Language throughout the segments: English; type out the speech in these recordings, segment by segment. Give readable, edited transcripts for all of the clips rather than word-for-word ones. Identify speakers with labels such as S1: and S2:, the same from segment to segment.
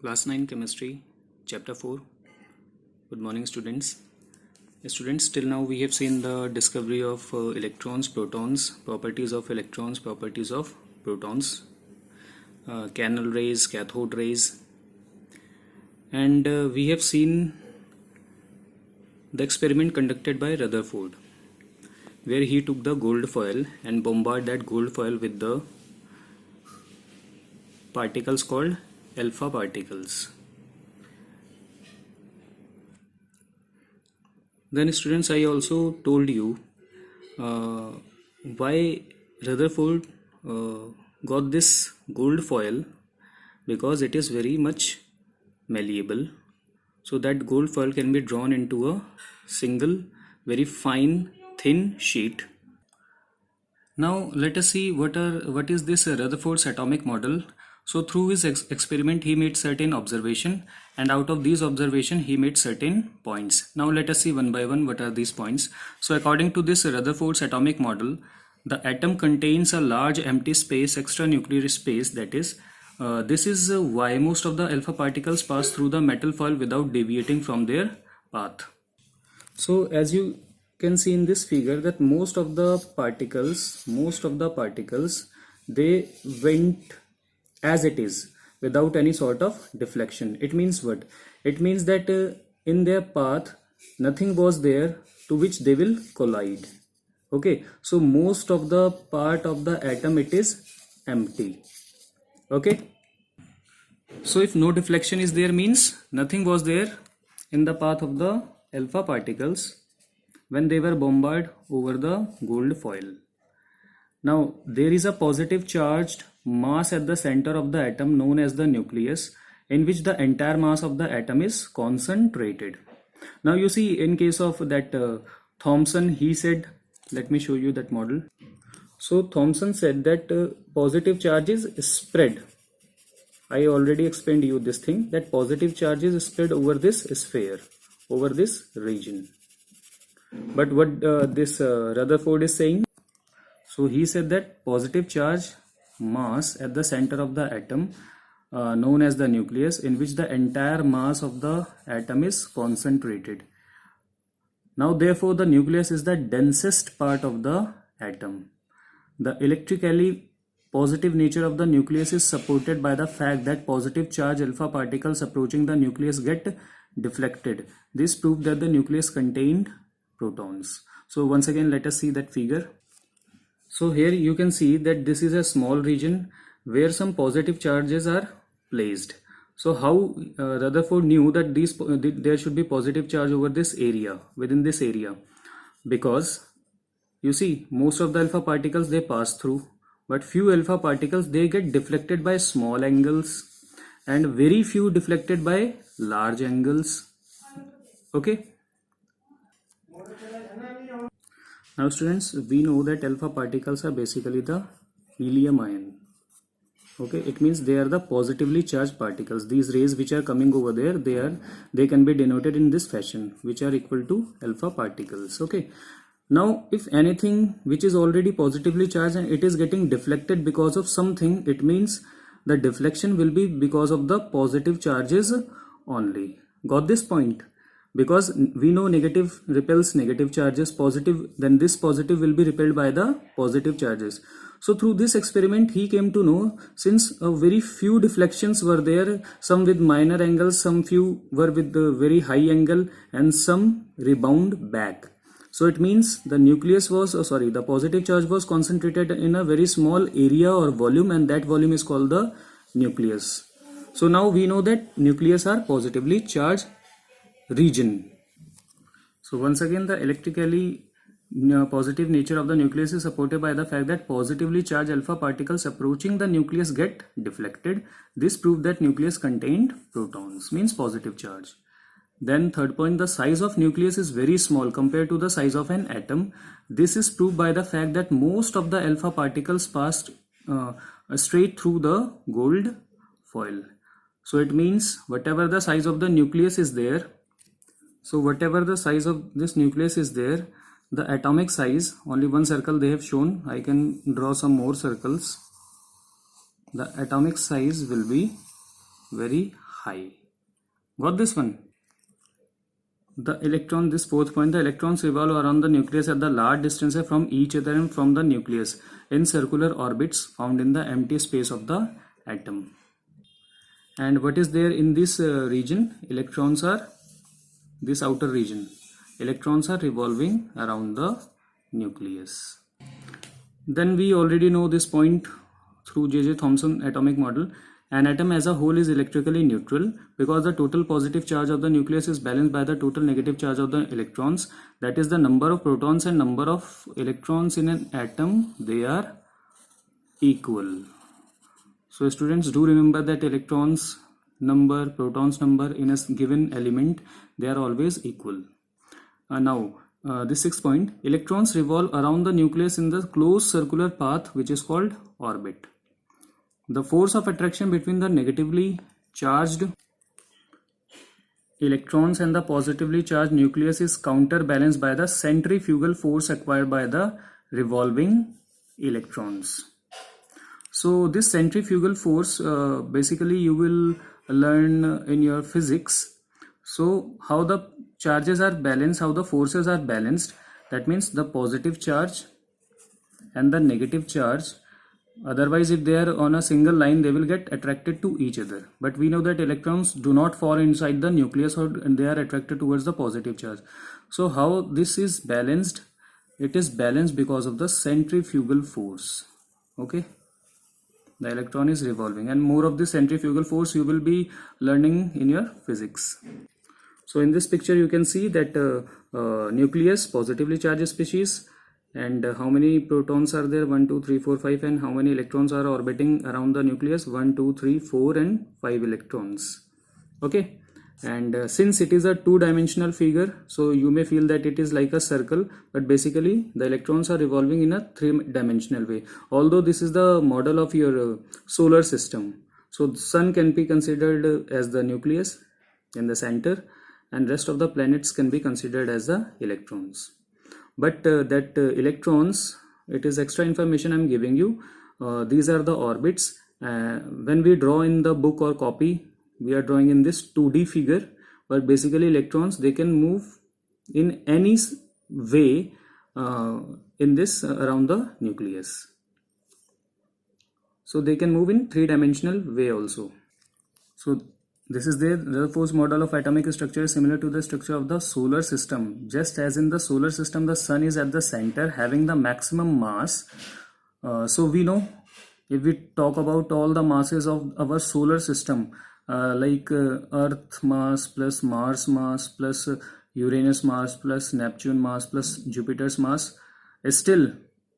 S1: Class 9 Chemistry, Chapter 4. Good morning, students. Students, till now we have seen the discovery of electrons, protons, properties of electrons, properties of protons, canal rays, cathode rays, and we have seen the experiment conducted by Rutherford, where he took the gold foil and bombarded that gold foil with the particles called alpha particles. Then students, I also told you why Rutherford got this gold foil, because it is very much malleable, so that gold foil can be drawn into a single very fine thin sheet. Now let us see what is this Rutherford's atomic model. So through his experiment he made certain observation, and out of these observation he made certain points. Now let us see one by one what are these points. So according to this Rutherford's atomic model, the atom contains a large empty space, extranuclear space, that is this is why most of the alpha particles pass through the metal foil without deviating from their path. So as you can see in this figure that most of the particles they went as it is without any sort of deflection. It means what? It means that in their path nothing was there to which they will collide. Okay, so most of the part of the atom it is empty. Okay, so if no deflection is there, means nothing was there in the path of the alpha particles when they were bombarded over the gold foil. Now there is a positive charged mass at the center of the atom known as the nucleus, in which the entire mass of the atom is concentrated. Now you see, in case of that Thomson, he said, let me show you that model. So Thomson said that positive charge is spread. I already explained you this thing, that positive charge is spread over this sphere, over this region. But what this Rutherford is saying, so he said that positive charge mass at the center of the atom known as the nucleus, in which the entire mass of the atom is concentrated. Now therefore the nucleus is the densest part of the atom. The electrically positive nature of the nucleus is supported by the fact that positive charge alpha particles approaching the nucleus get deflected. This proved that the nucleus contained protons. So once again let us see that figure. So here you can see that this is a small region where some positive charges are placed. So how Rutherford knew that there should be positive charge over this area, within this area? Because you see, most of the alpha particles they pass through, but few alpha particles they get deflected by small angles and very few deflected by large angles. Okay. Now students, we know that alpha particles are basically the helium ion. Okay, it means they are the positively charged particles. These rays which are coming over there, they can be denoted in this fashion, which are equal to alpha particles. Okay. Now if anything which is already positively charged and it is getting deflected because of something, it means the deflection will be because of the positive charges only. Got this point? Because we know negative repels negative charges, positive, then this positive will be repelled by the positive charges. So through this experiment he came to know, since very few deflections were there, some with minor angles, some few were with the very high angle, and some rebound back. So it means the nucleus was, the positive charge was concentrated in a very small area or volume, and that volume is called the nucleus. So now we know that nucleus are positively charged region. So once again, the electrically positive nature of the nucleus is supported by the fact that positively charged alpha particles approaching the nucleus get deflected. This proved that nucleus contained protons, means positive charge. Then third point, the size of nucleus is very small compared to the size of an atom. This is proved by the fact that most of the alpha particles passed straight through the gold foil. So it means whatever the size of the nucleus is there, the atomic size, only one circle they have shown, I can draw some more circles. The atomic size will be very high. Got this one? This fourth point, the electrons revolve around the nucleus at the large distances from each other and from the nucleus in circular orbits found in the empty space of the atom. And what is there in this region? Electrons are, this outer region, electrons are revolving around the nucleus. Then we already know this point through J.J. Thomson atomic model. An atom as a whole is electrically neutral because the total positive charge of the nucleus is balanced by the total negative charge of the electrons. That is the number of protons and number of electrons in an atom, they are equal. So students, do remember that electrons number, protons number in a given element, they are always equal. Now this sixth point, electrons revolve around the nucleus in the closed circular path which is called orbit. The force of attraction between the negatively charged electrons and the positively charged nucleus is counterbalanced by the centrifugal force acquired by the revolving electrons. So this centrifugal force basically you will learn in your physics. So how the charges are balanced, how the forces are balanced, that means the positive charge and the negative charge, otherwise if they are on a single line they will get attracted to each other. But we know that electrons do not fall inside the nucleus and they are attracted towards the positive charge. So how this is balanced? It is balanced because of the centrifugal force. Okay, the electron is revolving, and more of the centrifugal force you will be learning in your physics. So in this picture you can see that nucleus, positively charged species, and how many protons are there? 1 2 3 4 5. And how many electrons are orbiting around the nucleus? 1 2 3 4 and 5 electrons. Okay, and since it is a two-dimensional figure, so you may feel that it is like a circle, but basically the electrons are revolving in a three-dimensional way. Although this is the model of your solar system, so the sun can be considered as the nucleus in the center, and rest of the planets can be considered as the electrons. But that electrons, it is extra information I'm giving you. These are the orbits. When we draw in the book or copy, we are drawing in this 2D figure, but basically electrons, they can move in any way in this around the nucleus. So they can move in three-dimensional way also. So this is the Rutherford's model of atomic structure is similar to the structure of the solar system. Just as in the solar system, the sun is at the center having the maximum mass. So we know, if we talk about all the masses of our solar system, like Earth mass plus Mars mass plus Uranus mass plus Neptune mass plus Jupiter's mass, still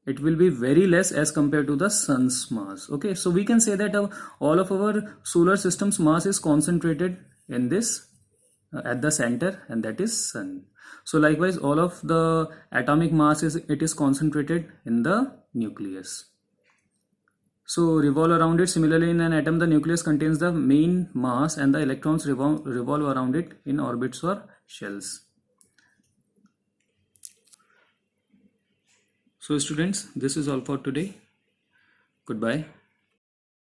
S1: it will be very less as compared to the sun's mass. Okay, so we can say that all of our solar system's mass is concentrated in this at the center, and that is sun. So likewise all of the atomic mass is concentrated in the nucleus. So revolve around it. Similarly, in an atom, the nucleus contains the main mass and the electrons revolve around it in orbits or shells. So students, this is all for today. Goodbye.